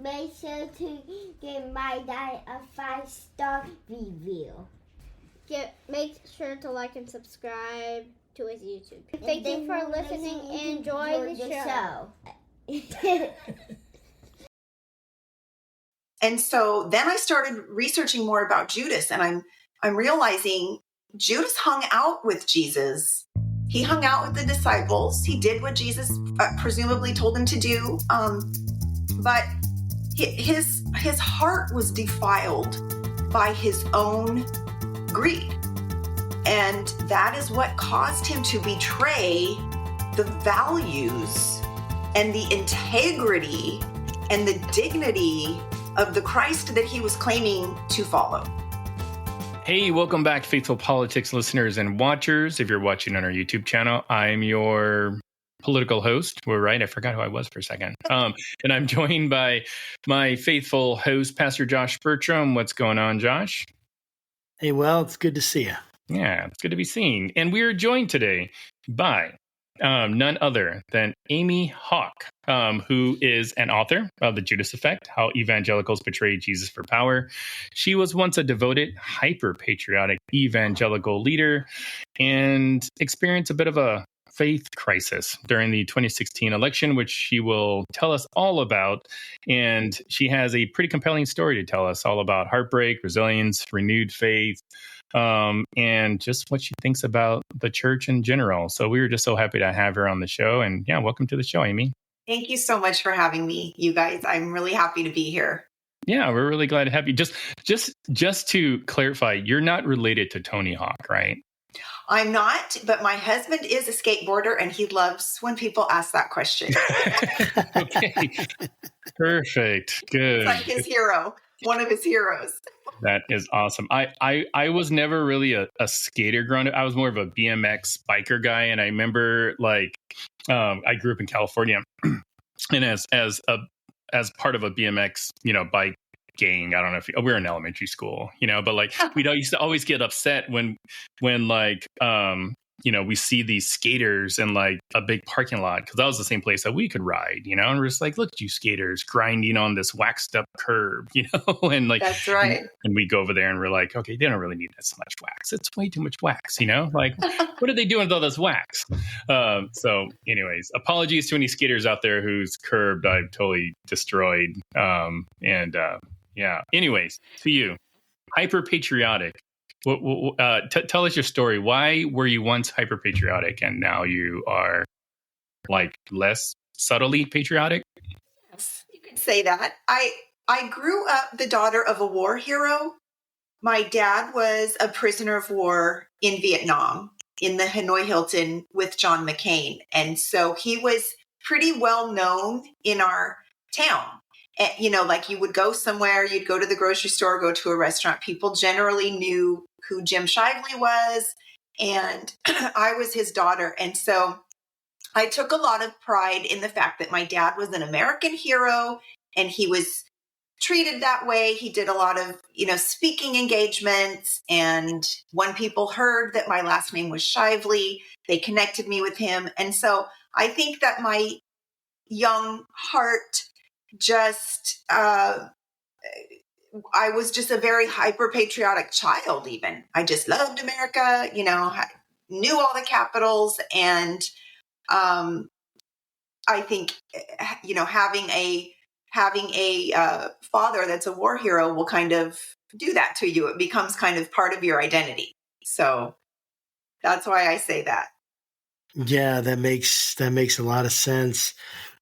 make sure to give my dad a 5-star review. Make sure to like and subscribe to his YouTube. Thank you for listening and enjoy the show. And so then I started researching more about Judas, and I'm realizing Judas hung out with Jesus. He hung out with the disciples. He did what Jesus presumably told him to do. But his heart was defiled by his own greed. And that is what caused him to betray the values and the integrity and the dignity of the Christ that he was claiming to follow. Hey, welcome back, Faithful Politics listeners and watchers. If you're watching on our YouTube channel, I'm your political host. We're right. I forgot who I was for a second. And I'm joined by my faithful host, Pastor Josh Burtram. What's going on, Josh? Hey, well, it's good to see you. Yeah, it's good to be seen. And we are joined today by none other than Amy Hawk, who is an author of The Judas Effect, How Evangelicals Betray Jesus for Power. She was once a devoted, hyper-patriotic evangelical leader and experienced a bit of a faith crisis during the 2016 election, which she will tell us all about. And she has a pretty compelling story to tell us all about heartbreak, resilience, renewed faith, and just what she thinks about the church in general. So we were just so happy to have her on the show. And yeah, welcome to the show, Amy. Thank you so much for having me, you guys. I'm really happy to be here. Yeah, we're really glad to have you. Just to clarify, you're not related to Tony Hawk, right? I'm not, but my husband is a skateboarder and he loves when people ask that question. Okay. Perfect. Good. It's like his hero, one of his heroes. That is awesome. I was never really a skater growing up. I was more of a BMX biker guy. And I remember I grew up in California and as part of a BMX, bike gang. I don't know if we were in elementary school, but we used to always get upset when we see these skaters in a big parking lot, because that was the same place that we could ride, and we're just like, look at you skaters grinding on this waxed up curb, and that's right. And we go over there and we're like, okay, they don't really need this much wax. It's way too much wax, what are they doing with all this wax? So anyways, apologies to any skaters out there whose curb I've totally destroyed. Yeah. Anyways, to you, hyper-patriotic. Tell us your story. Why were you once hyper-patriotic and now you are less subtly patriotic? Yes, you could say that. I grew up the daughter of a war hero. My dad was a prisoner of war in Vietnam in the Hanoi Hilton with John McCain. And so he was pretty well known in our town. And, you would go somewhere, you'd go to the grocery store, go to a restaurant. People generally knew who Jim Shively was, and I was his daughter. And so I took a lot of pride in the fact that my dad was an American hero, and he was treated that way. He did a lot of, speaking engagements. And when people heard that my last name was Shively, they connected me with him. And so I think that my young heart just, I was just a very hyper-patriotic child even. I just loved America, knew all the capitals. And I think, having a father that's a war hero will kind of do that to you. It becomes kind of part of your identity. So that's why I say that. Yeah, that makes a lot of sense.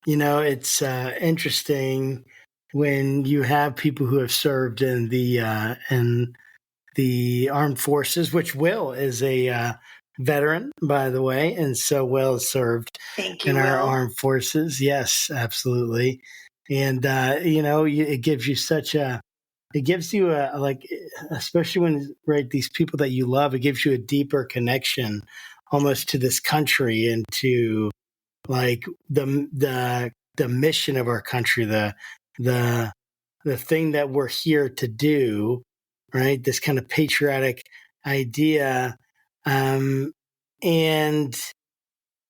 It's interesting when you have people who have served in the armed forces, which Will is a veteran, by the way, and so Will has served in our armed forces. Yes, absolutely. And it gives you especially when these people that you love, it gives you a deeper connection almost to this country and to the mission of our country, the thing that we're here to do, right? This kind of patriotic idea, and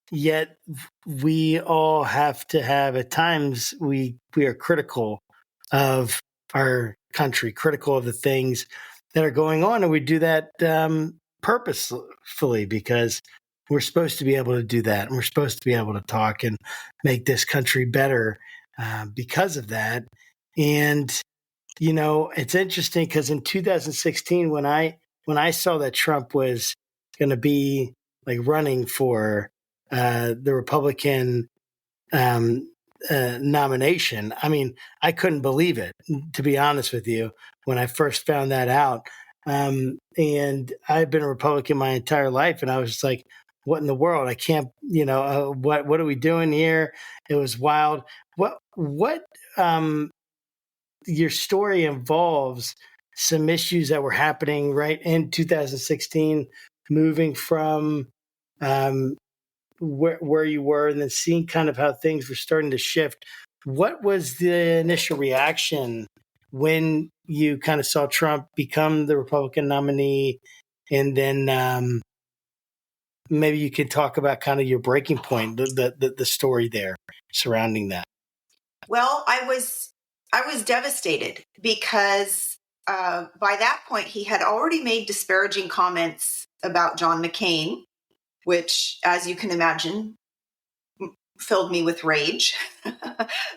yet we all have to have, at times we are critical of our country, critical of the things that are going on. And we do that purposefully because we're supposed to be able to do that. And we're supposed to be able to talk and make this country better because of that. And, you know, it's interesting because in 2016, when I saw that Trump was going to be like running for the Republican nomination, I mean, I couldn't believe it, to be honest with you, when I first found that out. And I've been a Republican my entire life, and I was just like, what in the world? I can't, you know, what are we doing here? It was wild. What your story involves some issues that were happening right in 2016, moving from where you were and then seeing kind of how things were starting to shift. What was the initial reaction when you kind of saw Trump become the Republican nominee? And then maybe you could talk about kind of your breaking point, the story there surrounding that. Well, I was devastated because by that point he had already made disparaging comments about John McCain, which, as you can imagine, filled me with rage.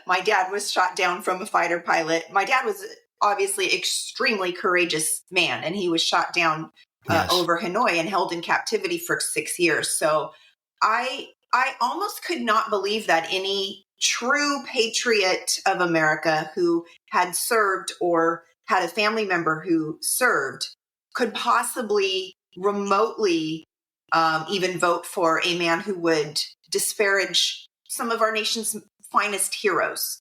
My dad was shot down from a fighter pilot. My dad was obviously extremely courageous man, and he was shot down over Hanoi and held in captivity for 6 years. So I almost could not believe that any true patriot of America who had served or had a family member who served could possibly remotely even vote for a man who would disparage some of our nation's finest heroes.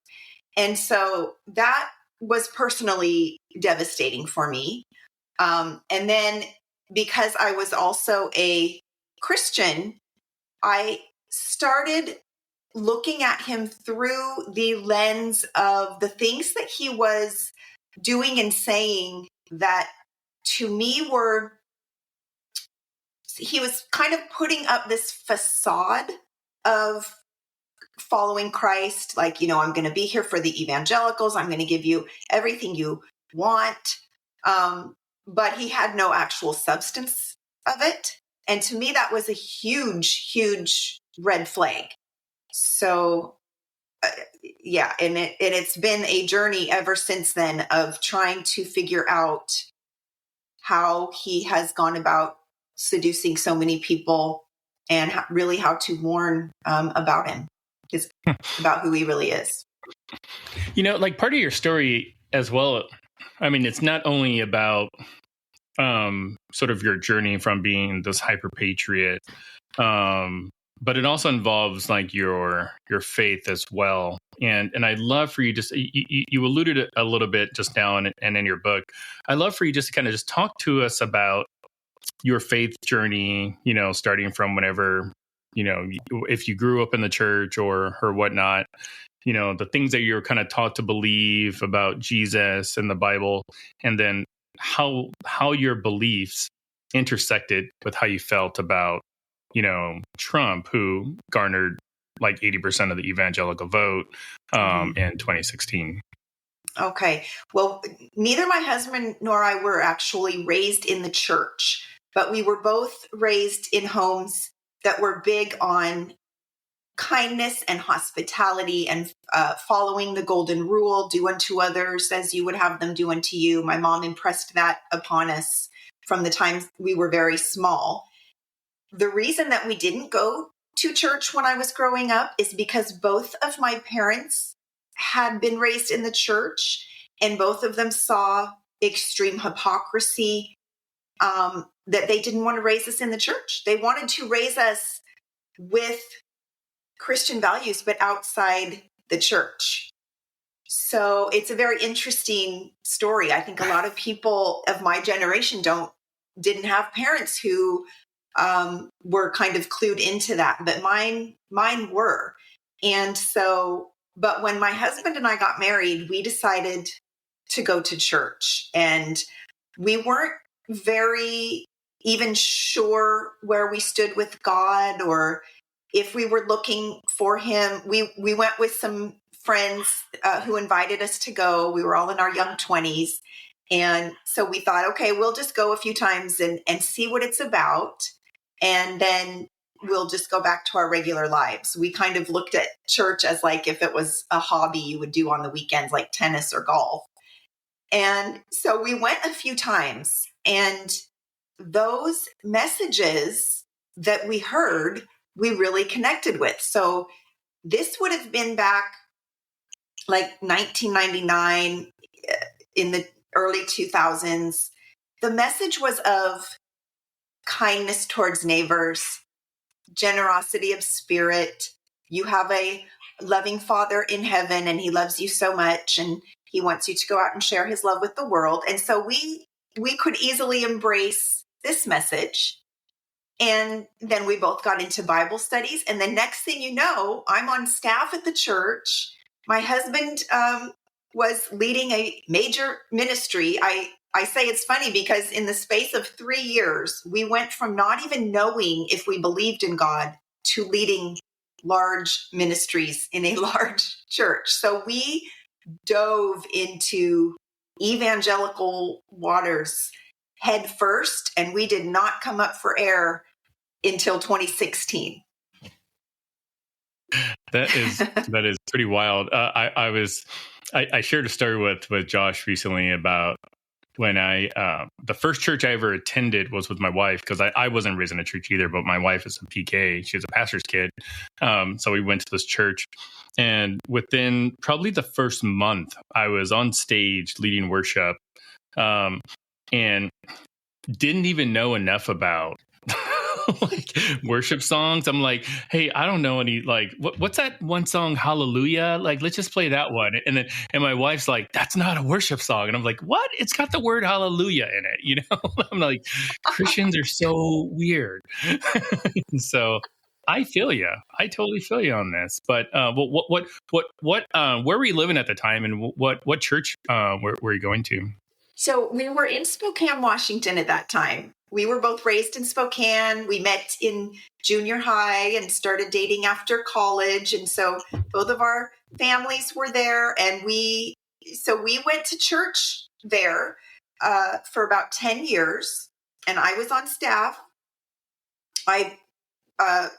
And so that was personally devastating for me. And then because I was also a Christian, I started looking at him through the lens of the things that he was doing and saying that to me he was kind of putting up this facade of following Christ. Like, you know, I'm going to be here for the evangelicals. I'm going to give you everything you want. But he had no actual substance of it. And to me, that was a huge, huge red flag. So, yeah, and it's been a journey ever since then of trying to figure out how he has gone about seducing so many people and really how to warn about him, about who he really is. You know, like part of your story as well, I mean, it's not only about sort of your journey from being this hyper-patriot, but it also involves like your faith as well. And I'd love for you just, you alluded a little bit just now and in your book, I'd love for you just to kind of just talk to us about your faith journey, you know, starting from whenever, you know, if you grew up in the church or whatnot, you know, the things that you're kind of taught to believe about Jesus and the Bible, and then how your beliefs intersected with how you felt about, you know, Trump, who garnered like 80% of the evangelical vote in 2016. Okay. Well, neither my husband nor I were actually raised in the church, but we were both raised in homes that were big on kindness and hospitality and following the golden rule, do unto others as you would have them do unto you. My mom impressed that upon us from the time we were very small. The reason that we didn't go to church when I was growing up is because both of my parents had been raised in the church, and both of them saw extreme hypocrisy, that they didn't want to raise us in the church. They wanted to raise us with Christian values, but outside the church. So it's a very interesting story. I think a lot of people of my generation didn't have parents who were kind of clued into that, but mine were. And so, but when my husband and I got married, we decided to go to church, and we weren't very even sure where we stood with God or if we were looking for him. We went with some friends who invited us to go. We were all in our young 20s. And so we thought, okay, we'll just go a few times and see what it's about. And then we'll just go back to our regular lives. We kind of looked at church as like if it was a hobby you would do on the weekends, like tennis or golf. And so we went a few times, and those messages that we heard, we really connected with. So this would have been back like 1999, in the early 2000s. The message was of kindness towards neighbors, generosity of spirit. You have a loving Father in heaven, and he loves you so much, and he wants you to go out and share his love with the world. And so we could easily embrace this message. And then we both got into Bible studies. And the next thing you know, I'm on staff at the church. My husband was leading a major ministry. I say it's funny because in the space of 3 years, we went from not even knowing if we believed in God to leading large ministries in a large church. So we dove into evangelical waters head first, and we did not come up for air until 2016. That is pretty wild. I shared a story with Josh recently about when the first church I ever attended was with my wife, because I wasn't raised in a church either, but my wife is a PK. She was a pastor's kid. So we went to this church, and within probably the first month, I was on stage leading worship, and didn't even know enough about like worship songs. I'm like, hey, I don't know any, like, what's that one song, Hallelujah? Like, let's just play that one. And my wife's like, that's not a worship song. And I'm like, what? It's got the word hallelujah in it. You know, I'm like, Christians are so weird. So I feel you. I totally feel you on this. But where were you living at the time, and what church were you going to? So we were in Spokane, Washington at that time. We were both raised in Spokane. We met in junior high and started dating after college. And so both of our families were there. And we went to church there for about 10 years. And I was on staff. I have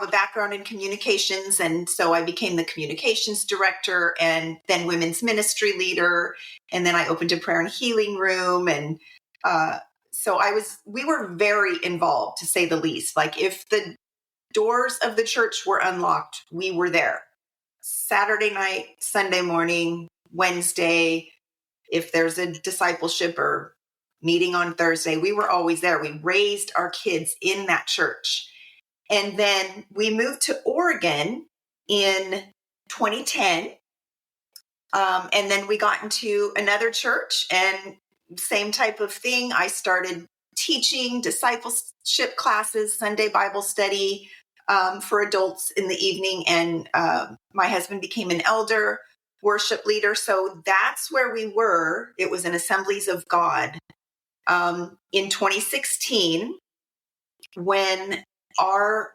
a background in communications, and so I became the communications director and then women's ministry leader. And then I opened a prayer and healing room. And so we were very involved, to say the least. Like, if the doors of the church were unlocked, we were there. Saturday night, Sunday morning, Wednesday, if there's a discipleship or meeting on Thursday, we were always there. We raised our kids in that church. And then we moved to Oregon in 2010. And then we got into another church, and same type of thing. I started teaching discipleship classes, Sunday Bible study for adults in the evening. And my husband became an elder, worship leader. So that's where we were. It was in Assemblies of God in 2016, when our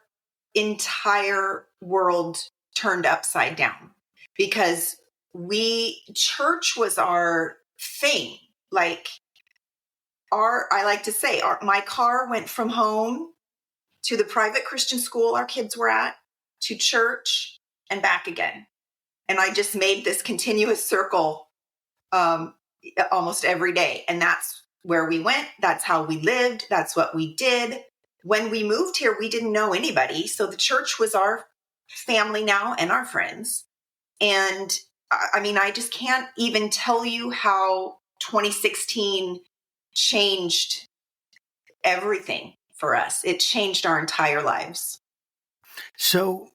entire world turned upside down, because church was our thing. Like, I like to say, my car went from home to the private Christian school our kids were at, to church, and back again. And I just made this continuous circle almost every day. And that's where we went. That's how we lived. That's what we did. When we moved here, we didn't know anybody. So the church was our family now and our friends. And I mean, I just can't even tell you how 2016 changed everything for us. It changed our entire lives. So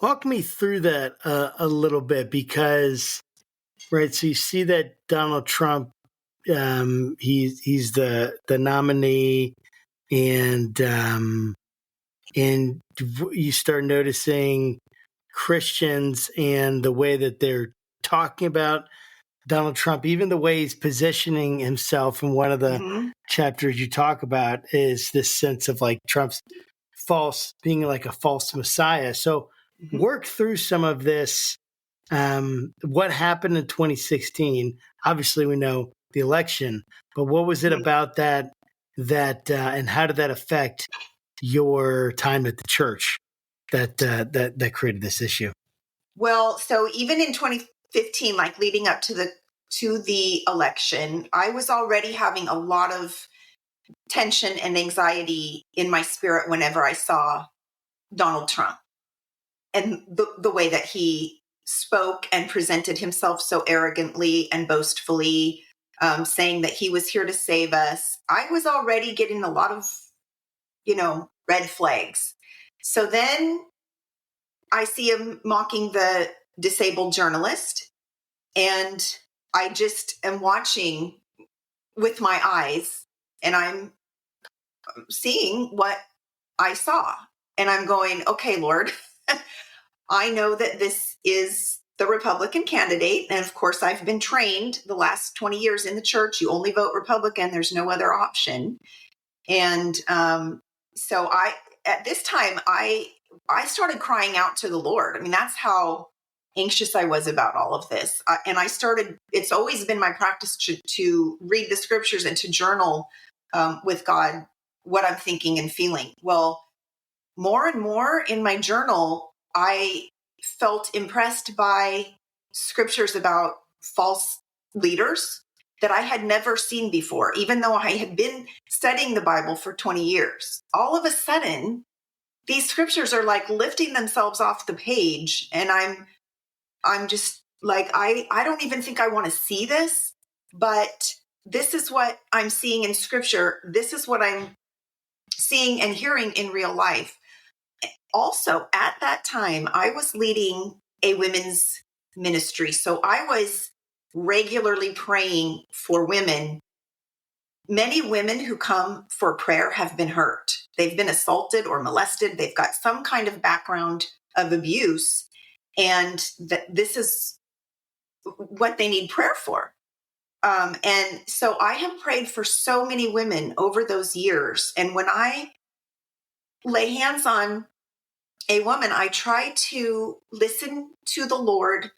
walk me through that a little bit, because, right, so you see that Donald Trump, he's the nominee, and you start noticing Christians and the way that they're talking about Donald Trump, even the way he's positioning himself. In one of the chapters you talk about is this sense of like Trump's being like a false messiah. So work through some of this. What happened in 2016? Obviously, we know the election, but what was it about that, and how did that affect your time at the church that created this issue? Well, so even in 2015, like leading up to the election, I was already having a lot of tension and anxiety in my spirit whenever I saw Donald Trump and the way that he spoke and presented himself so arrogantly and boastfully, saying that he was here to save us. I was already getting a lot of, red flags. So then I see him mocking the disabled journalist, and I just am watching with my eyes, and I'm seeing what I saw. And I'm going, okay, Lord, I know that this is the Republican candidate. And of course, I've been trained the last 20 years in the church. You only vote Republican. There's no other option. And so at this time, I started crying out to the Lord. I mean, that's how anxious I was about all of this. It's always been my practice to read the scriptures and to journal with God what I'm thinking and feeling. Well, more and more in my journal, I felt impressed by scriptures about false leaders that I had never seen before, even though I had been studying the Bible for 20 years. All of a sudden, these scriptures are like lifting themselves off the page. And I'm just like, I don't even think I want to see this, but this is what I'm seeing in scripture. This is what I'm seeing and hearing in real life. Also, at that time, I was leading a women's ministry. So I was regularly praying for women. Many women who come for prayer have been hurt. They've been assaulted or molested. They've got some kind of background of abuse. And this is what they need prayer for. And so I have prayed for so many women over those years. And when I lay hands on a woman, I try to listen to the Lord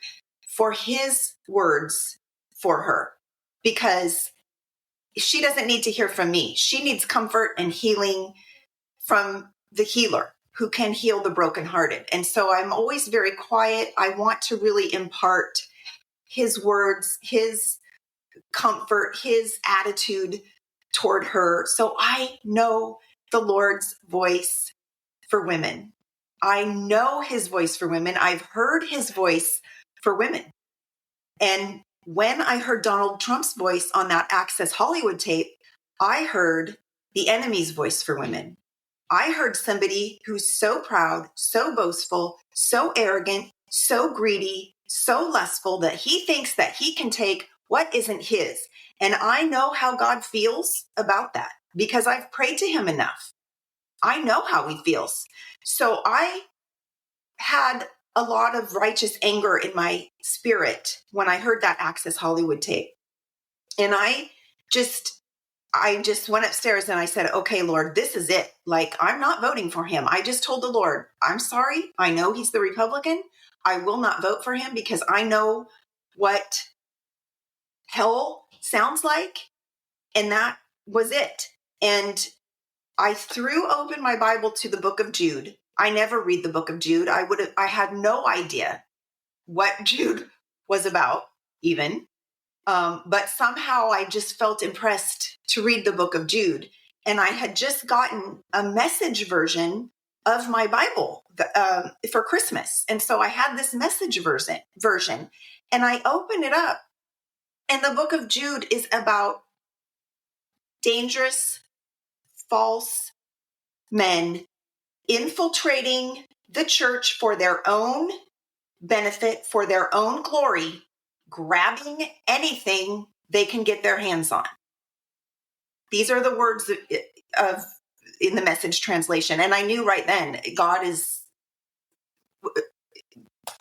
for his words for her, because she doesn't need to hear from me. She needs comfort and healing from the healer who can heal the brokenhearted. And so I'm always very quiet. I want to really impart his words, his comfort, his attitude toward her. So I know the Lord's voice for women. I know his voice for women. I've heard his voice for women. And when I heard Donald Trump's voice on that Access Hollywood tape, I heard the enemy's voice for women. I heard somebody who's so proud, so boastful, so arrogant, so greedy, so lustful that he thinks that he can take what isn't his. And I know how God feels about that because I've prayed to him enough. I know how he feels. So I had a lot of righteous anger in my spirit when I heard that Access Hollywood tape. And I just went upstairs and I said, okay, Lord, this is it. Like, I'm not voting for him. I just told the Lord, I'm sorry. I know he's the Republican. I will not vote for him because I know what hell sounds like. And that was it. And I threw open my Bible to the book of Jude. I never read the book of Jude. I had no idea what Jude was about even. But somehow I just felt impressed to read the book of Jude. And I had just gotten a message version of my Bible for Christmas. And so I had this message version, and I opened it up. And the book of Jude is about dangerous, false men infiltrating the church for their own benefit, for their own glory, grabbing anything they can get their hands on. These are the words of in the Message translation. And I knew right then,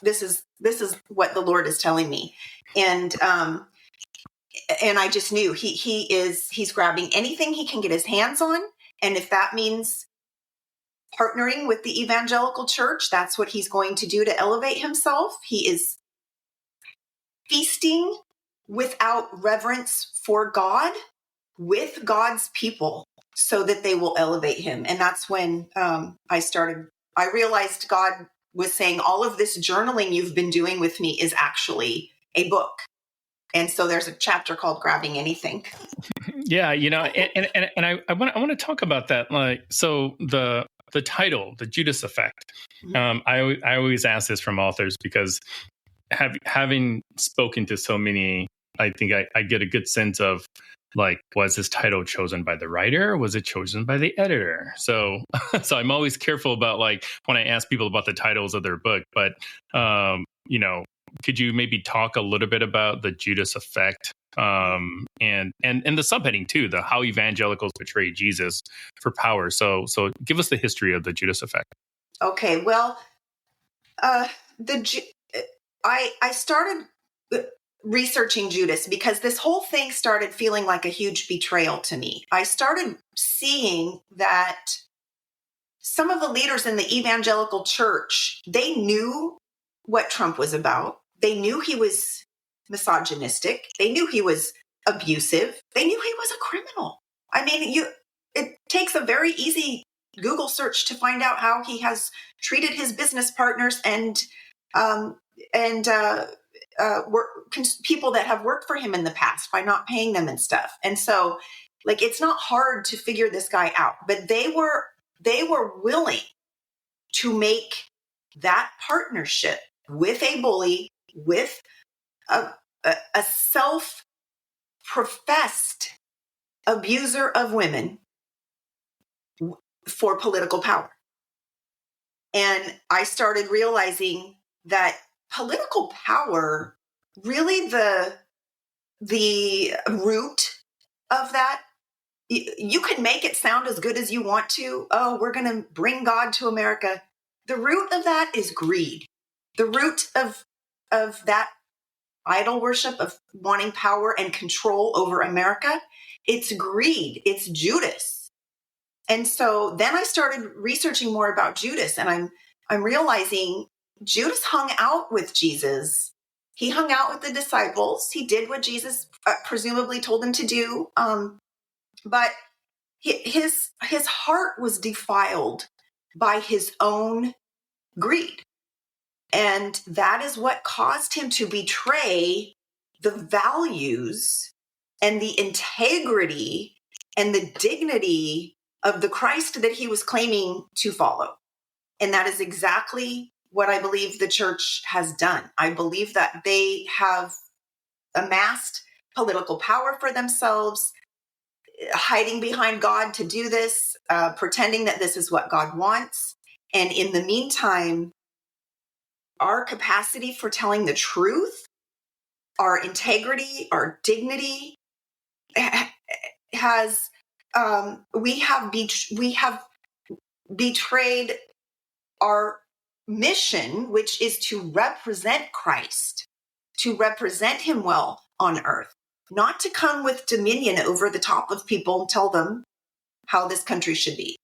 this is what the Lord is telling me. And I just knew he's grabbing anything he can get his hands on. And if that means partnering with the evangelical church. That's what he's going to do to elevate himself. He is feasting without reverence for God with God's people so that they will elevate him. And that's when I realized God was saying, all of this journaling you've been doing with me is actually a book. And so there's a chapter called Grabbing Anything. Yeah, and I want to talk about that. Like, so the title, the Judas Effect. I always ask this from authors because having spoken to so many, I think I get a good sense of, like, was this title chosen by the writer? Or was it chosen by the editor? So I'm always careful about, like, when I ask people about the titles of their book. But could you maybe talk a little bit about the Judas Effect, and the subheading too, the how evangelicals betray Jesus for power? So give us the history of the Judas Effect. Okay, well, I started researching Judas because this whole thing started feeling like a huge betrayal to me. I started seeing that some of the leaders in the evangelical church, they knew what Trump was about. They knew he was misogynistic. They knew he was abusive. They knew he was a criminal. I mean, it takes a very easy Google search to find out how he has treated his business partners and people that have worked for him in the past by not paying them and stuff. And so, like, it's not hard to figure this guy out, but they were willing to make that partnership with a bully, with a self-professed abuser of women for political power. And I started realizing that political power, really the root of that, you can make it sound as good as you want to. Oh, we're going to bring God to America. The root of that is greed. The root of that idol worship, of wanting power and control over America, it's greed. It's Judas. And so then I started researching more about Judas, and I'm realizing Judas hung out with Jesus. He hung out with the disciples. He did what Jesus presumably told him to do. But his heart was defiled by his own greed. And that is what caused him to betray the values and the integrity and the dignity of the Christ that he was claiming to follow. And that is exactly what I believe the church has done. I believe that they have amassed political power for themselves, hiding behind God to do this, pretending that this is what God wants. And in the meantime, our capacity for telling the truth, our integrity, our dignity has, we have betrayed our mission, which is to represent Christ, to represent him well on earth, not to come with dominion over the top of people and tell them how this country should be.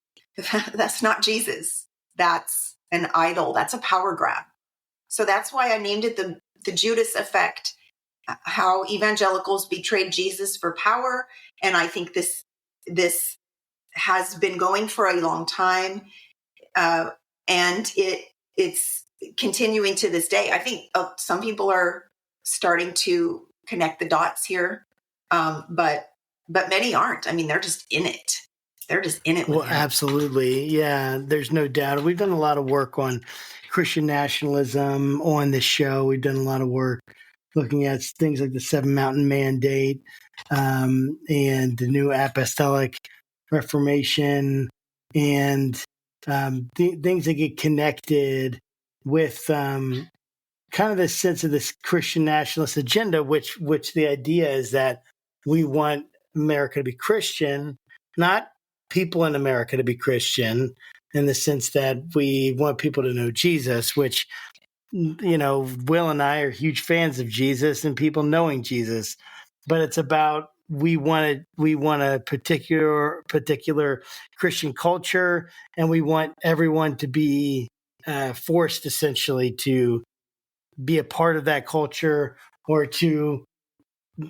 That's not Jesus. That's an idol. That's a power grab. So that's why I named it the Judas Effect, how evangelicals betrayed Jesus for power. And I think this has been going for a long time. And it's continuing to this day. I think some people are starting to connect the dots here, but many aren't. I mean, they're just in it. They're just in it. Well, absolutely. Yeah, there's no doubt. We've done a lot of work on Christian nationalism on this show. We've done a lot of work looking at things like the Seven Mountain Mandate, and the New Apostolic Reformation, and things that get connected with kind of this sense of this Christian nationalist agenda, which the idea is that we want America to be Christian, not people in America to be Christian, in the sense that we want people to know Jesus, which, Will and I are huge fans of Jesus and people knowing Jesus. But it's about we want a particular Christian culture, and we want everyone to be forced essentially to be a part of that culture or to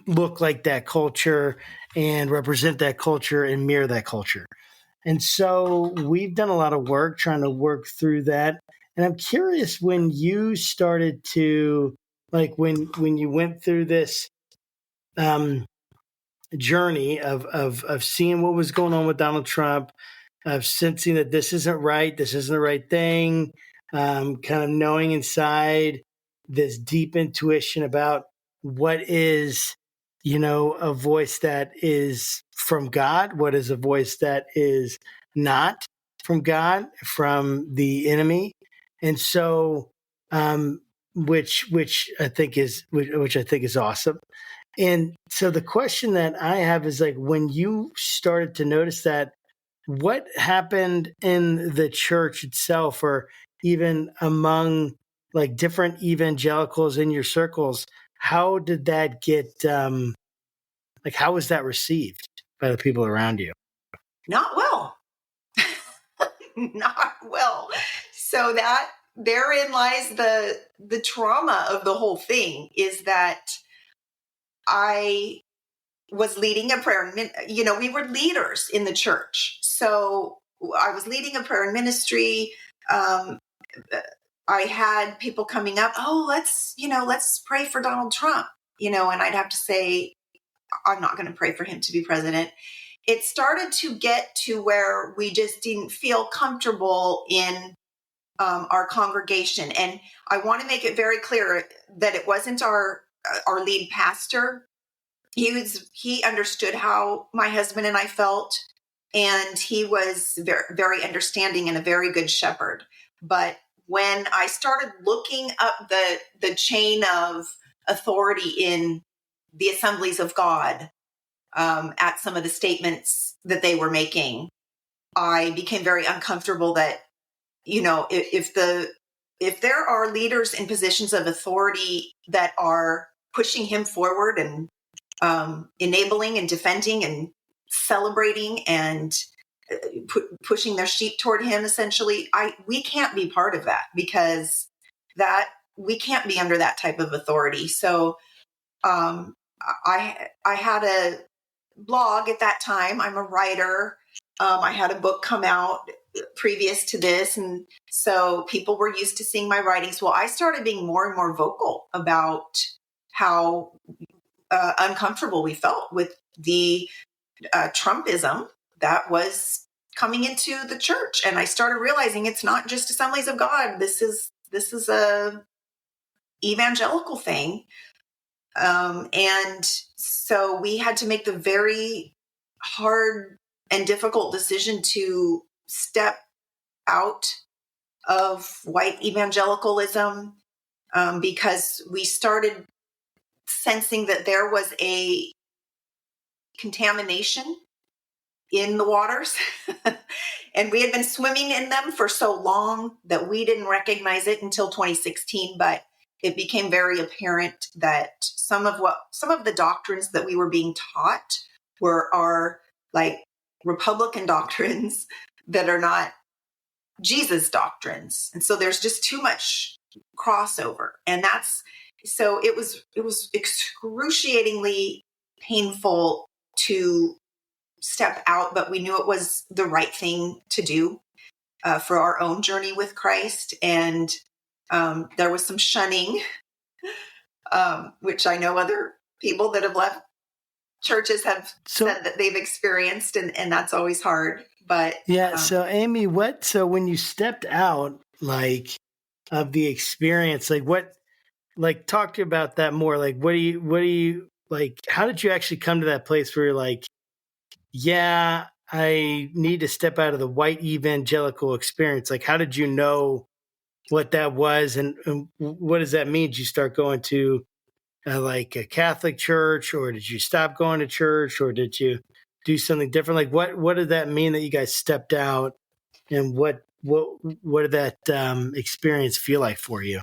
look like that culture and represent that culture and mirror that culture. And so we've done a lot of work trying to work through that. And I'm curious, when you started to, like, when you went through this journey of seeing what was going on with Donald Trump, of sensing that this isn't right, this isn't the right thing, kind of knowing inside this deep intuition about what is, a voice that is from God, what is a voice that is not from God, from the enemy. And so, which I think is awesome. And so the question that I have is, like, when you started to notice that, what happened in the church itself, or even among like different evangelicals in your circles? How did that get, how was that received by the people around you? Not well. Not well. So that therein lies the trauma of the whole thing, is that I was leading a prayer. We were leaders in the church. So I was leading a prayer and ministry. I had people coming up, let's pray for Donald Trump, and I'd have to say, I'm not going to pray for him to be president. It started to get to where we just didn't feel comfortable in our congregation. And I want to make it very clear that it wasn't our lead pastor. He understood how my husband and I felt, and he was very, very understanding and a very good shepherd. But when I started looking up the chain of authority in the Assemblies of God, at some of the statements that they were making, I became very uncomfortable that, if there are leaders in positions of authority that are pushing him forward and enabling and defending and celebrating and pushing their sheep toward him, essentially, we can't be part of that, because that we can't be under that type of authority. So I had a blog at that time. I'm a writer. I had a book come out previous to this, and so people were used to seeing my writings. Well, I started being more and more vocal about how uncomfortable we felt with the Trumpism that was coming into the church. And I started realizing it's not just Assemblies of God. This is a evangelical thing. And so we had to make the very hard and difficult decision to step out of white evangelicalism, because we started sensing that there was a contamination in the waters. And we had been swimming in them for so long that we didn't recognize it until 2016. But it became very apparent that some of the doctrines that we were being taught are like Republican doctrines that are not Jesus doctrines. And so there's just too much crossover. And so it was excruciatingly painful to step out, but we knew it was the right thing to do for our own journey with Christ. And there was some shunning, which I know other people that have left churches have said that they've experienced, and that's always hard. But yeah. So Amy, so when you stepped out, like, of the experience, talk to you about that more. Like, what do you like? How did you actually come to that place where you're like, yeah, I need to step out of the white evangelical experience? Like, how did you know what that was, and what does that mean? Did you start going to like a Catholic church, or did you stop going to church, or did you do something different? Like, what did that mean that you guys stepped out, and what did that experience feel like for you?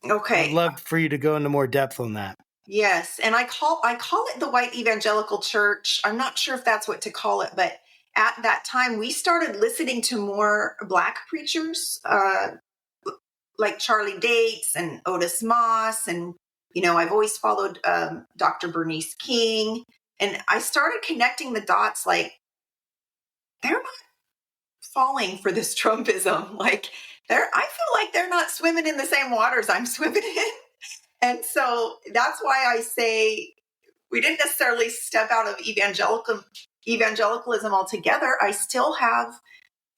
Okay, I'd love for you to go into more depth on that. Yes. And I call it the white evangelical church. I'm not sure if that's what to call it, but at that time we started listening to more Black preachers, like Charlie Dates and Otis Moss. And, I've always followed Dr. Bernice King. And I started connecting the dots, like, they're not falling for this Trumpism. Like, I feel like they're not swimming in the same waters I'm swimming in. And so that's why I say we didn't necessarily step out of evangelicalism altogether. I still have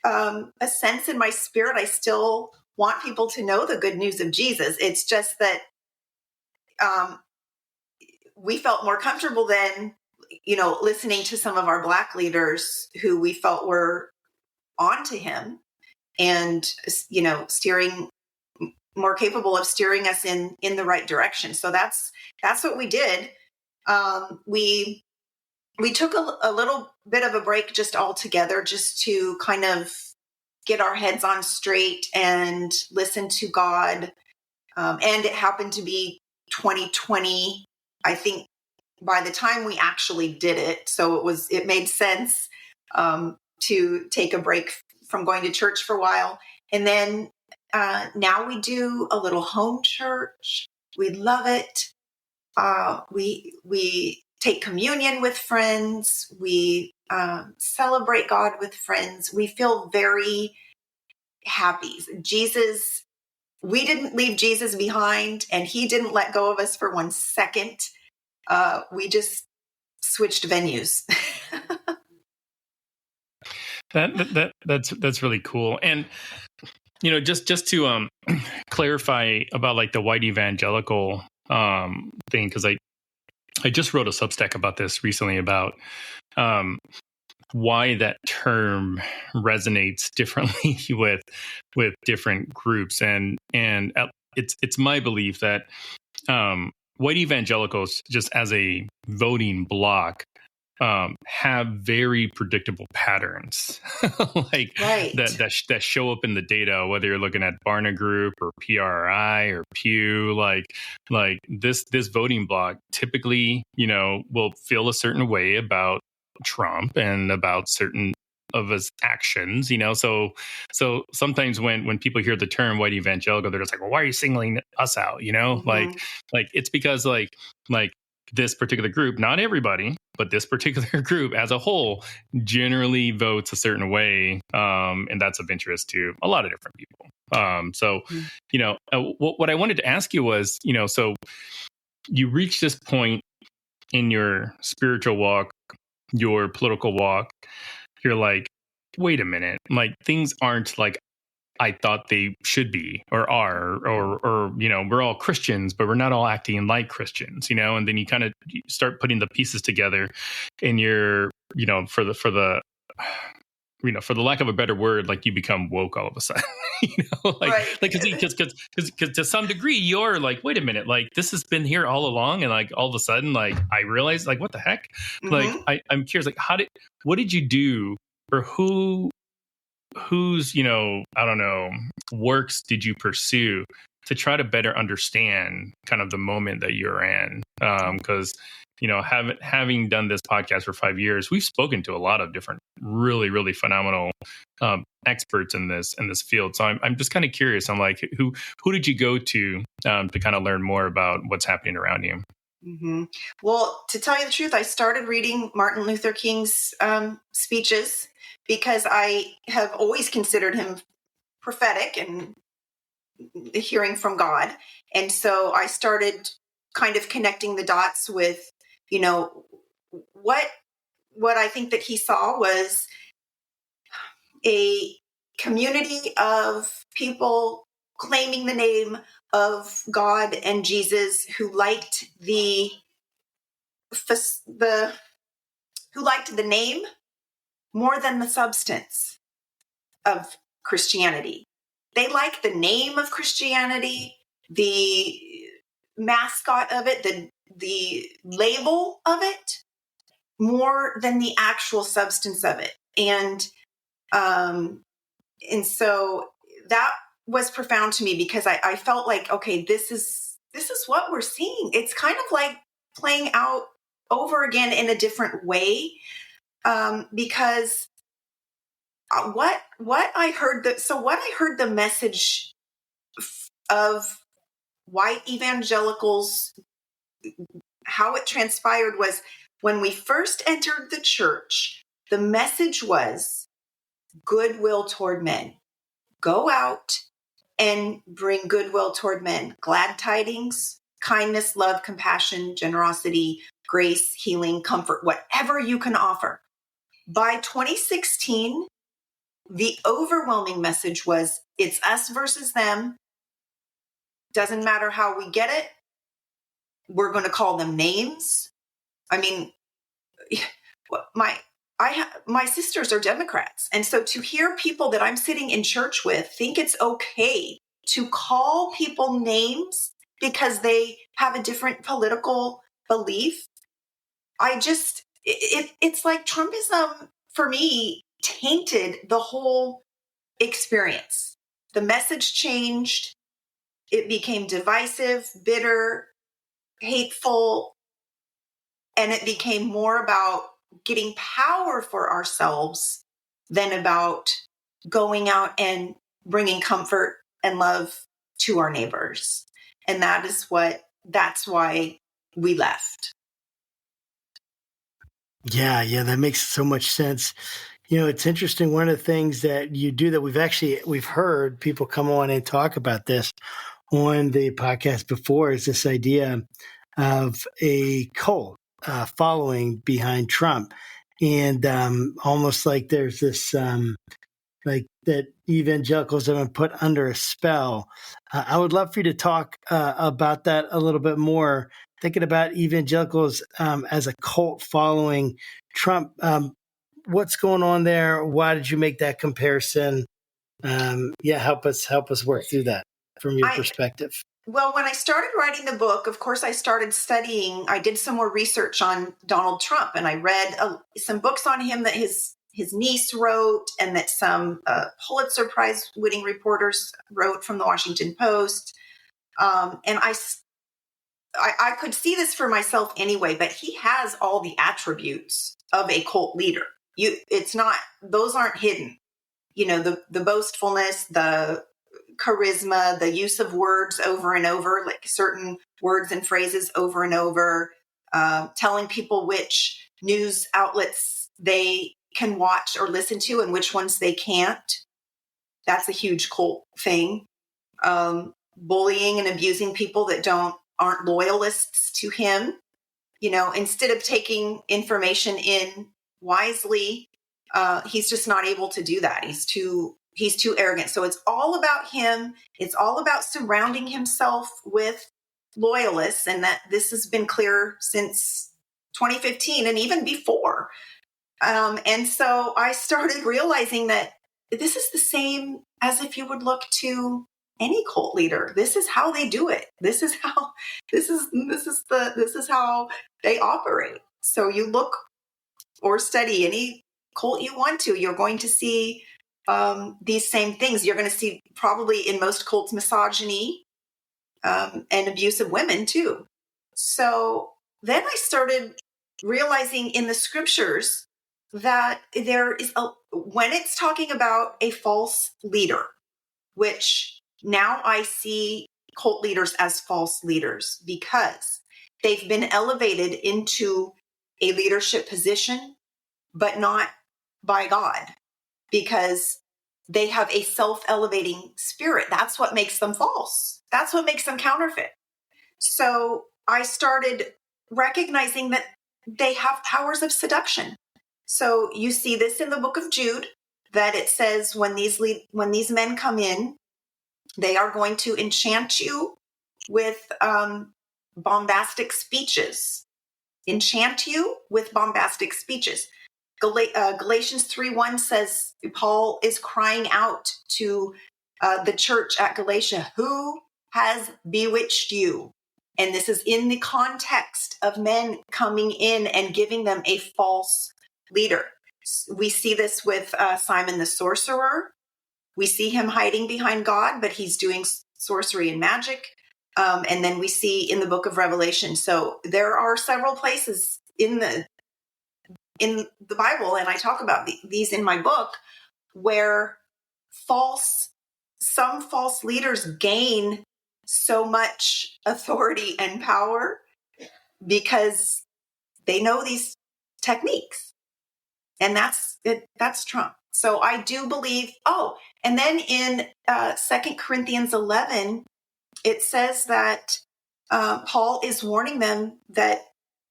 a sense in my spirit. I still want people to know the good news of Jesus. It's just that we felt more comfortable then, listening to some of our Black leaders who we felt were onto him and, steering, more capable of steering us in the right direction. So that's what we did. We took a little bit of a break just all together, just to kind of get our heads on straight and listen to God. And it happened to be 2020, I think, by the time we actually did it. So it made sense to take a break from going to church for a while. And then now we do a little home church. We love it. We take communion with friends. We celebrate God with friends. We feel very happy. We didn't leave Jesus behind, and he didn't let go of us for 1 second. We just switched venues. That's really cool. And just to clarify about like the white evangelical thing, because I just wrote a Substack about this recently, about why that term resonates differently with different groups, and it's my belief that white evangelicals, just as a voting bloc, have very predictable patterns, like right. that show up in the data, whether you're looking at Barna Group or PRI or Pew. Like this voting bloc typically, will feel a certain way about Trump and about certain of his actions, so sometimes when people hear the term white evangelical, they're just like, well, why are you singling us out? Mm-hmm. like it's because like this particular group, not everybody, but this particular group as a whole generally votes a certain way. And that's of interest to a lot of different people. What I wanted to ask you was, so you reach this point in your spiritual walk, your political walk, you're like, wait a minute, like things aren't like I thought they should be or are, or we're all Christians, but we're not all acting like Christians, and then you kind of start putting the pieces together, and you're, for the lack of a better word, like you become woke all of a sudden, right. because to some degree you're like, wait a minute, like this has been here all along, and like all of a sudden, like I realized, like, what the heck, Mm-hmm. like I'm curious, like what did you do, or whose I don't know, works did you pursue to try to better understand kind of the moment that you're in? Because having done this podcast for 5 years, we've spoken to a lot of different really, really phenomenal experts in this field. So I'm just kind of curious. I'm like, who did you go to kind of learn more about what's happening around you? Mm-hmm. Well, to tell you the truth, I started reading Martin Luther King's speeches because I have always considered him prophetic and hearing from God. And so I started kind of connecting the dots with, what I think that he saw was a community of people claiming the name of God and Jesus, who liked the name more than the substance of Christianity. They like the name of Christianity, the mascot of it, the label of it, more than the actual substance of it. And so that was profound to me, because I felt like, okay, this is what we're seeing. It's kind of like playing out over again in a different way, because what I heard the message of white evangelicals, how it transpired was when we first entered the church, the message was goodwill toward men. Go out and bring goodwill toward men. Glad tidings, kindness, love, compassion, generosity, grace, healing, comfort, whatever you can offer. By 2016, the overwhelming message was it's us versus them. Doesn't matter how we get it. We're going to call them names. I mean, my sisters are Democrats. And so to hear people that I'm sitting in church with think it's okay to call people names because they have a different political belief, it's like Trumpism for me tainted the whole experience. The message changed. It became divisive, bitter, hateful, and it became more about getting power for ourselves than about going out and bringing comfort and love to our neighbors. And that's why we left. Yeah, that makes so much sense. It's interesting. One of the things that you do that we've heard people come on and talk about this on the podcast before is this idea of a cult following behind Trump. And almost like there's this, like that evangelicals have been put under a spell. I would love for you to talk about that a little bit more, thinking about evangelicals as a cult following Trump. What's going on there? Why did you make that comparison? Help us work through that from your perspective. Well, when I started writing the book, of course, I started studying. I did some more research on Donald Trump, and I read some books on him that his niece wrote, and that some Pulitzer Prize winning reporters wrote from the Washington Post. And I could see this for myself anyway, but he has all the attributes of a cult leader. Those aren't hidden. The boastfulness, the charisma, the use of words over and over, like certain words and phrases over and over, telling people which news outlets they can watch or listen to and which ones they can't. That's a huge cult thing. Bullying and abusing people that aren't loyalists to him. Instead of taking information in wisely, he's just not able to do that. He's too arrogant. So it's all about him. It's all about surrounding himself with loyalists. And that this has been clear since 2015 and even before. And so I started realizing that this is the same as if you would look to any cult leader. This is how they do it. This is how they operate. So you look or study any cult you want to, you're going to see these same things. You're going to see probably in most cults misogyny and abuse of women too. So then I started realizing in the scriptures that there is when it's talking about a false leader, which now I see cult leaders as false leaders because they've been elevated into a leadership position, but not by God, because they have a self-elevating spirit. That's what makes them false. That's what makes them counterfeit. So I started recognizing that they have powers of seduction. So you see this in the book of Jude, that it says when these men come in, they are going to enchant you with bombastic speeches. Enchant you with bombastic speeches. Galatians 3:1 says Paul is crying out to the church at Galatia, who has bewitched you? And this is in the context of men coming in and giving them a false leader. We see this with Simon the sorcerer. We see him hiding behind God, but he's doing sorcery and magic. And then we see in the book of Revelation. So there are several places in the Bible, and I talk about these in my book, where some false leaders gain so much authority and power because they know these techniques. And that's Trump. So I do believe, and then in 2 Corinthians 11, it says that Paul is warning them that,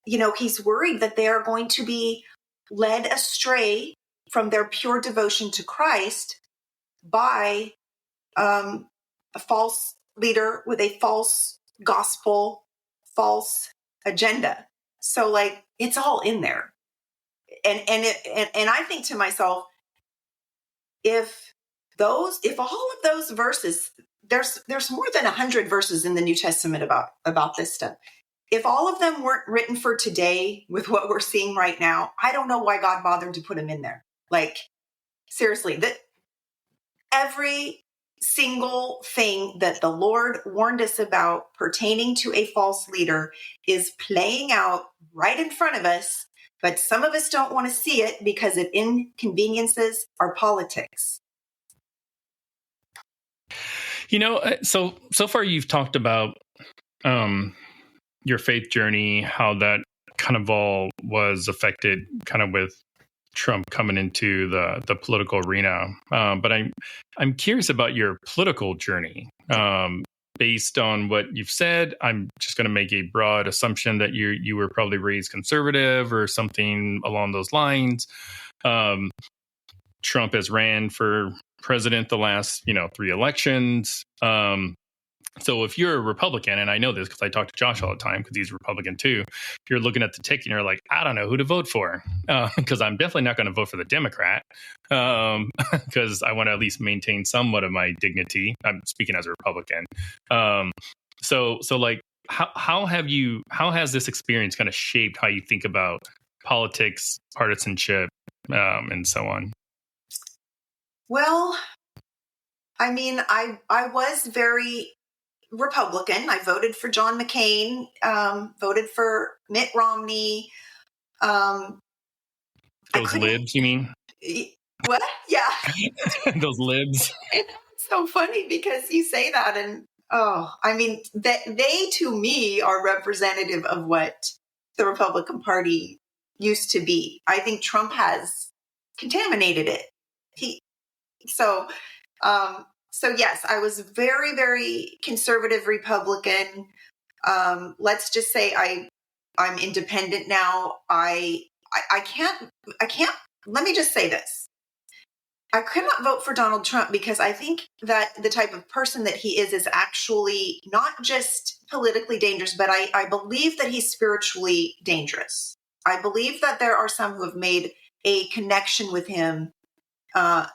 he's worried that they are going to be led astray from their pure devotion to Christ by a false leader with a false gospel, false agenda. So it's all in there. And I think to myself, if all of those verses, there's more than 100 verses in the New Testament about this stuff. If all of them weren't written for today with what we're seeing right now, I don't know why God bothered to put them in there. Seriously, every single thing that the Lord warned us about pertaining to a false leader is playing out right in front of us, but some of us don't want to see it because it inconveniences our politics. So far you've talked about your faith journey, how that kind of all was affected kind of with Trump coming into the political arena. But I'm curious about your political journey. Based on what you've said, I'm just going to make a broad assumption that you were probably raised conservative or something along those lines. Trump has ran for president the last, 3 elections. So if you're a Republican, and I know this because I talk to Josh all the time because he's a Republican too, you're looking at the ticket and you're like, I don't know who to vote for because I'm definitely not going to vote for the Democrat because I want to at least maintain somewhat of my dignity. I'm speaking as a Republican. So how has this experience kind of shaped how you think about politics, partisanship, and so on? Well, I mean, I was very Republican. I voted for John McCain, voted for Mitt Romney. Those libs, you mean? What? Yeah. Those libs. It's so funny because you say that, and they to me are representative of what the Republican Party used to be. I think Trump has contaminated it. So yes, I was very, very conservative Republican. Let's just say I'm independent now. I can't, let me just say this. I could not vote for Donald Trump because I think that the type of person that he is actually not just politically dangerous, but I believe that he's spiritually dangerous. I believe that there are some who have made a connection with him and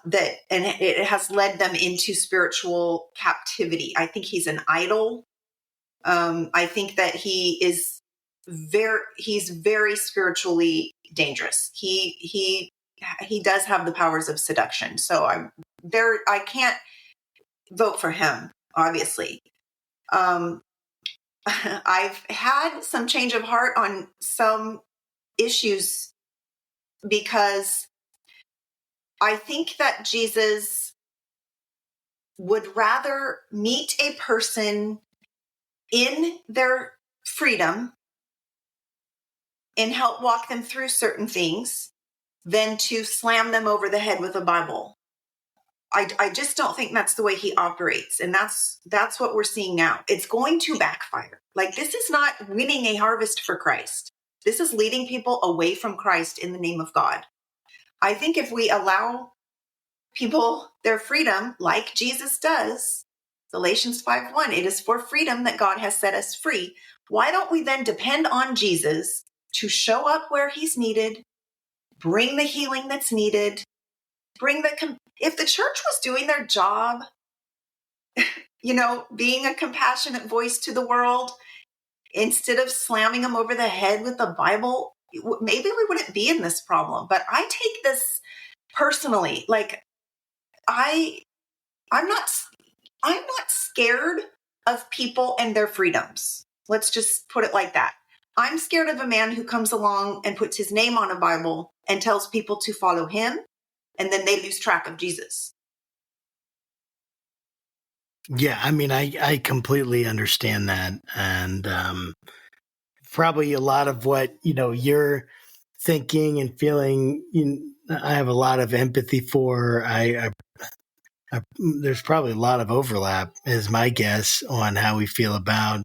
it has led them into spiritual captivity. I think he's an idol. I think that he's very spiritually dangerous. He does have the powers of seduction. So I can't vote for him, obviously. I've had some change of heart on some issues because I think that Jesus would rather meet a person in their freedom and help walk them through certain things than to slam them over the head with a Bible. I just don't think that's the way he operates. And that's what we're seeing now. It's going to backfire. This is not winning a harvest for Christ. This is leading people away from Christ in the name of God. I think if we allow people their freedom like Jesus does, Galatians 5:1, it is for freedom that God has set us free. Why don't we then depend on Jesus to show up where he's needed, bring the healing that's needed, if the church was doing their job, being a compassionate voice to the world, instead of slamming them over the head with the Bible, maybe we wouldn't be in this problem. But I take this personally. I'm not scared of people and their freedoms. Let's just put it like that. I'm scared of a man who comes along and puts his name on a Bible and tells people to follow him, and then they lose track of Jesus. Yeah, I mean, I completely understand that. And probably a lot of what, you're thinking and feeling, I have a lot of empathy for. There's probably a lot of overlap, is my guess, on how we feel about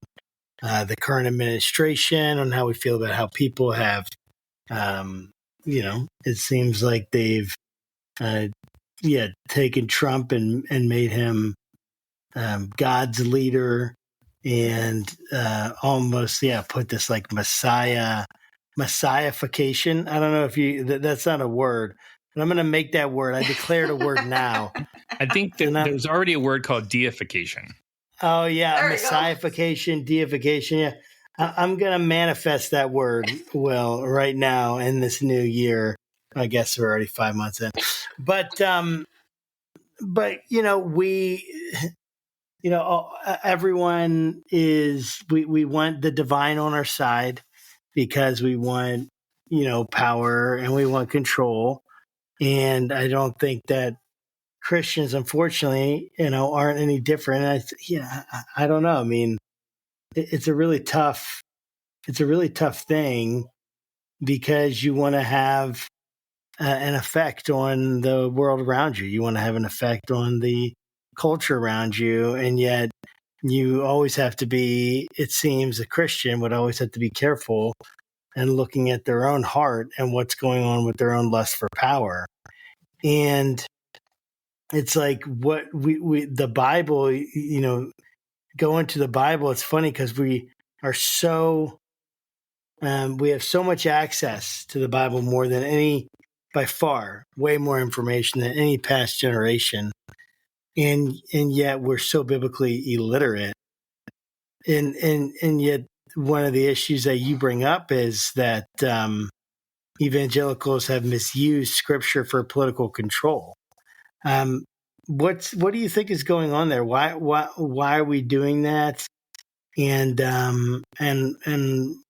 the current administration, on how we feel about how people have, it seems like they've, taken Trump and made him God's leader, and almost put this like messiahification. I don't know if that's not a word, but I'm going to make that word. I declared a word now. I think there's already a word called deification. Oh yeah, messiahification, deification. Yeah, I'm going to manifest that word, Will, right now in this new year. I guess we're already 5 months in, but everyone we want the divine on our side because we want, power and we want control. And I don't think that Christians, unfortunately, aren't any different. And I don't know. I mean, it's a really tough thing because you want to have an effect on the world around you. You want to have an effect on the culture around you. And yet you always have to be, it seems a Christian would always have to be careful and looking at their own heart and what's going on with their own lust for power. And it's like what the Bible, go into the Bible. It's funny because we are so, we have so much access to the Bible more than by far, way more information than any past generation. And yet we're so biblically illiterate. And yet one of the issues that you bring up is that evangelicals have misused scripture for political control. What do you think is going on there? Why are we doing that? And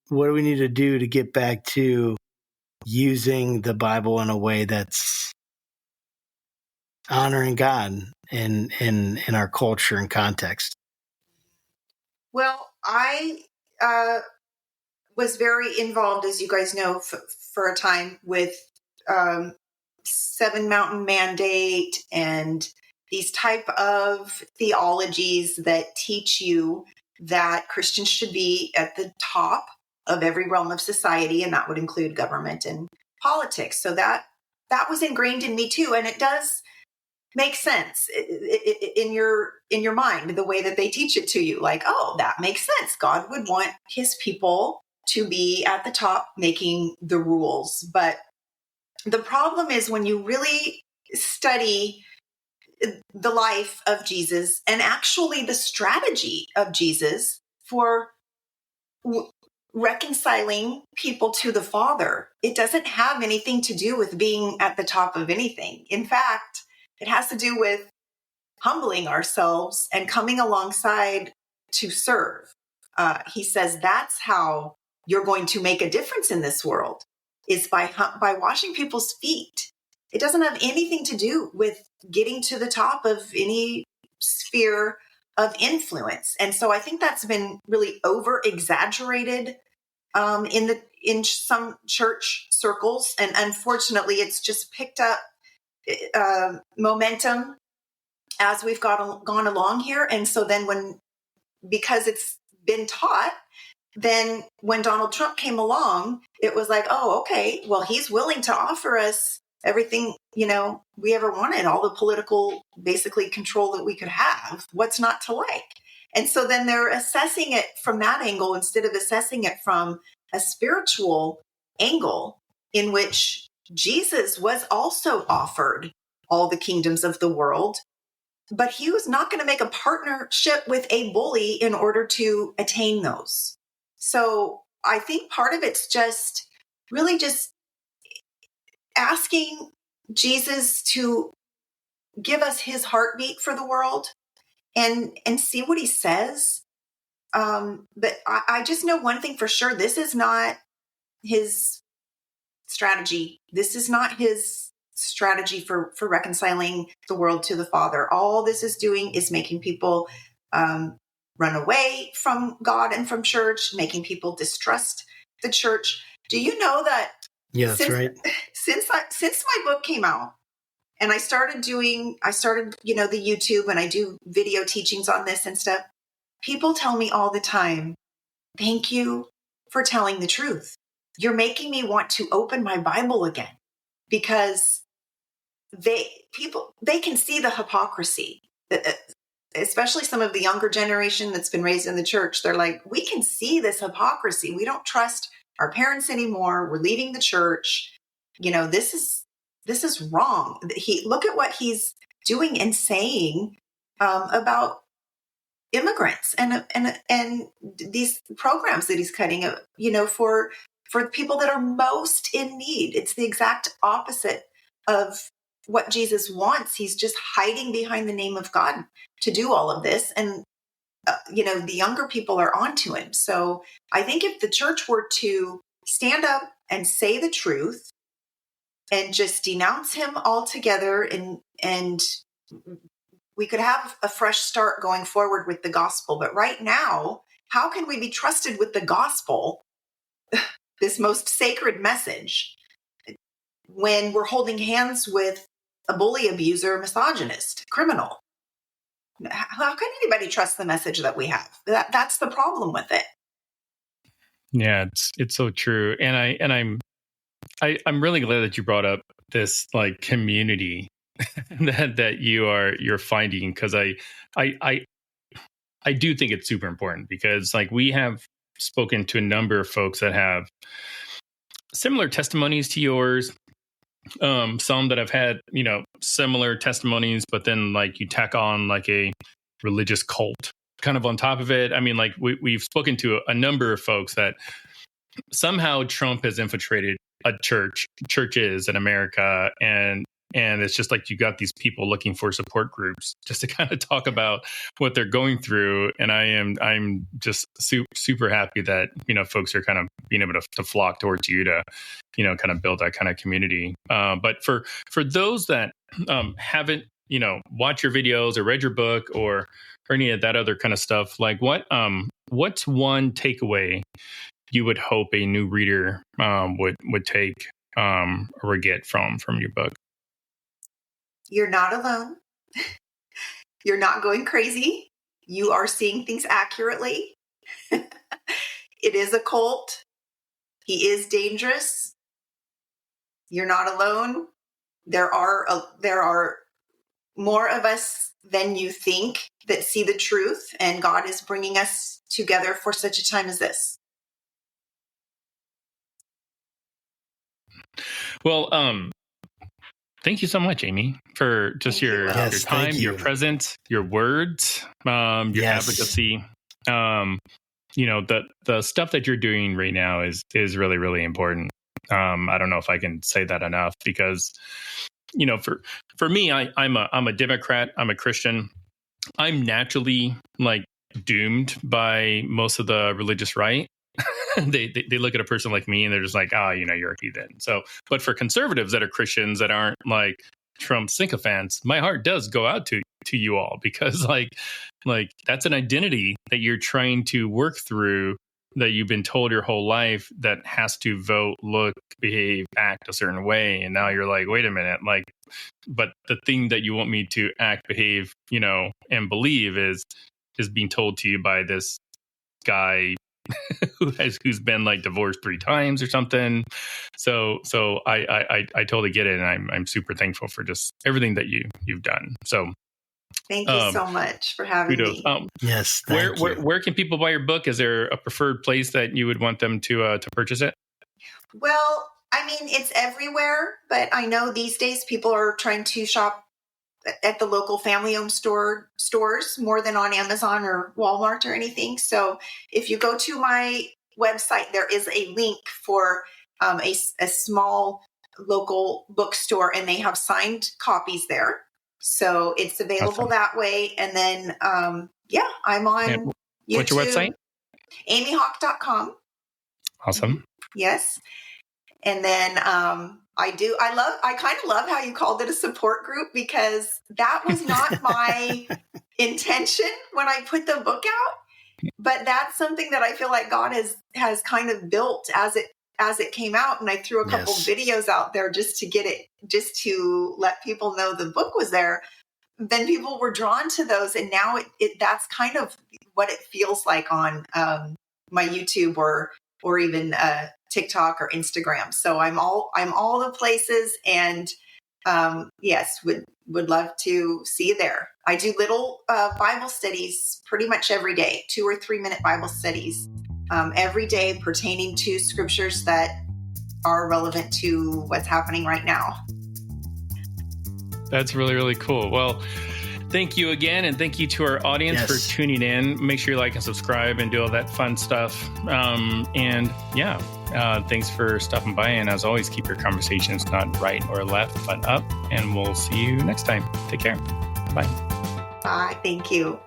what do we need to do to get back to using the Bible in a way that's honoring God in our culture and context? Well, I was very involved, as you guys know, for a time with Seven Mountain Mandate and these type of theologies that teach you that Christians should be at the top of every realm of society, and that would include government and politics. So that was ingrained in me too, and it does make sense in your mind, the way that they teach it to you. Like, oh, that makes sense. God would want his people to be at the top making the rules. But the problem is when you really study the life of Jesus and actually the strategy of Jesus for reconciling people to the Father, it doesn't have anything to do with being at the top of anything. In fact, it has to do with humbling ourselves and coming alongside to serve. He says that's how you're going to make a difference in this world, is by washing people's feet. It doesn't have anything to do with getting to the top of any sphere of influence. And so I think that's been really over exaggerated in some church circles. And unfortunately, it's just picked up momentum as we've gone along here. And so then because it's been taught, then when Donald Trump came along, it was like, oh, okay, well, he's willing to offer us everything, we ever wanted, all the political, basically, control that we could have. What's not to like? And so then they're assessing it from that angle instead of assessing it from a spiritual angle in which Jesus was also offered all the kingdoms of the world, but he was not going to make a partnership with a bully in order to attain those. So I think part of it's just really just asking Jesus to give us his heartbeat for the world and see what he says. But I just know one thing for sure. This is not his strategy. This is not his strategy for reconciling the world to the Father. All this is doing is making people run away from God and from church, making people distrust the church. Do you know that? Yeah, that's right. Since my book came out, and I started, the YouTube, and I do video teachings on this and stuff. People tell me all the time, thank you for telling the truth. You're making me want to open my Bible again, because they can see the hypocrisy, especially some of the younger generation that's been raised in the church. They're like, we can see this hypocrisy. We don't trust our parents anymore. We're leaving the church. This is wrong. Look at what he's doing and saying about immigrants and these programs that he's cutting, for people that are most in need. It's the exact opposite of what Jesus wants. He's just hiding behind the name of God to do all of this. And, the younger people are onto him. So I think if the church were to stand up and say the truth and just denounce him altogether, and we could have a fresh start going forward with the gospel. But right now, how can we be trusted with the gospel, this most sacred message, when we're holding hands with a bully, abuser, misogynist, criminal? How can anybody trust the message that we have? That's the problem with it. Yeah, it's so true. And I'm really glad that you brought up this like community that you're finding, because I do think it's super important, because like we have spoken to a number of folks that have similar testimonies to yours. Some that have had, similar testimonies, but then like you tack on like a religious cult kind of on top of it. I mean, like we've spoken to a number of folks that somehow Trump has infiltrated churches in America, and it's just like you got these people looking for support groups just to kind of talk about what they're going through. And I'm just super happy that, folks are kind of being able to flock towards you to, kind of build that kind of community. But for those that haven't, watched your videos or read your book or any of that other kind of stuff, like what's one takeaway you would hope a new reader would take or get from your book? You're not alone. You're not going crazy. You are seeing things accurately. It is a cult. He is dangerous. You're not alone. There are more of us than you think that see the truth, and God is bringing us together for such a time as this. Well, thank you so much, Amy, for just your time, your presence, your words, your advocacy. The stuff that you're doing right now is really, really important. I don't know if I can say that enough, because, for me, I'm a Democrat. I'm a Christian. I'm naturally like doomed by most of the religious right. They look at a person like me and they're just like, you're a heathen. So, but for conservatives that are Christians that aren't like Trump sycophants, my heart does go out to you all, because like that's an identity that you're trying to work through, that you've been told your whole life that has to vote, look, behave, act a certain way. And now you're like, wait a minute, like, but the thing that you want me to act, behave, and believe is being told to you by this guy who's been like divorced 3 times or something. So I totally get it, and I'm super thankful for just everything that you've done. So thank you so much for having me. Yes, where can people buy your book? Is there a preferred place that you would want them to purchase it? Well, I mean, it's everywhere, but I know these days people are trying to shop at the local family-owned stores more than on Amazon or Walmart or anything. So if you go to my website, there is a link for a small local bookstore, and they have signed copies there. So it's available that way. And then, I'm on YouTube. What's your website? amyhawk.com. Awesome. Yes. And then I kind of love how you called it a support group, because that was not my intention when I put the book out. But that's something that I feel like God has kind of built as it came out. And I threw a couple videos out there just to let people know the book was there. Then people were drawn to those. And now that's kind of what it feels like on my YouTube or even TikTok or Instagram. So I'm all the places, and yes, would love to see you there. I do little Bible studies pretty much every day, 2 or 3 minute Bible studies every day pertaining to scriptures that are relevant to what's happening right now. That's really, really cool. Well, thank you again, and thank you to our audience for tuning in. Make sure you like and subscribe and do all that fun stuff. Thanks for stopping by. And as always, keep your conversations not right or left, but up. And we'll see you next time. Take care. Bye. Bye. Thank you.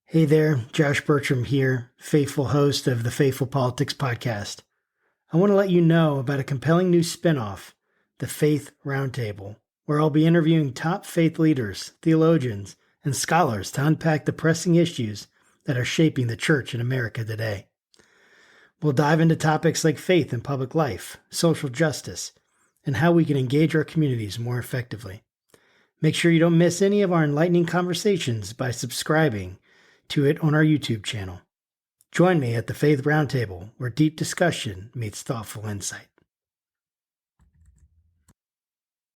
Hey there, Josh Burtram here, faithful host of the Faithful Politics Podcast. I want to let you know about a compelling new spinoff, the Faith Roundtable, where I'll be interviewing top faith leaders, theologians, and scholars to unpack the pressing issues that are shaping the church in America today. We'll dive into topics like faith in public life, social justice, and how we can engage our communities more effectively. Make sure you don't miss any of our enlightening conversations by subscribing to it on our YouTube channel. Join me at the Faith Roundtable, where deep discussion meets thoughtful insight.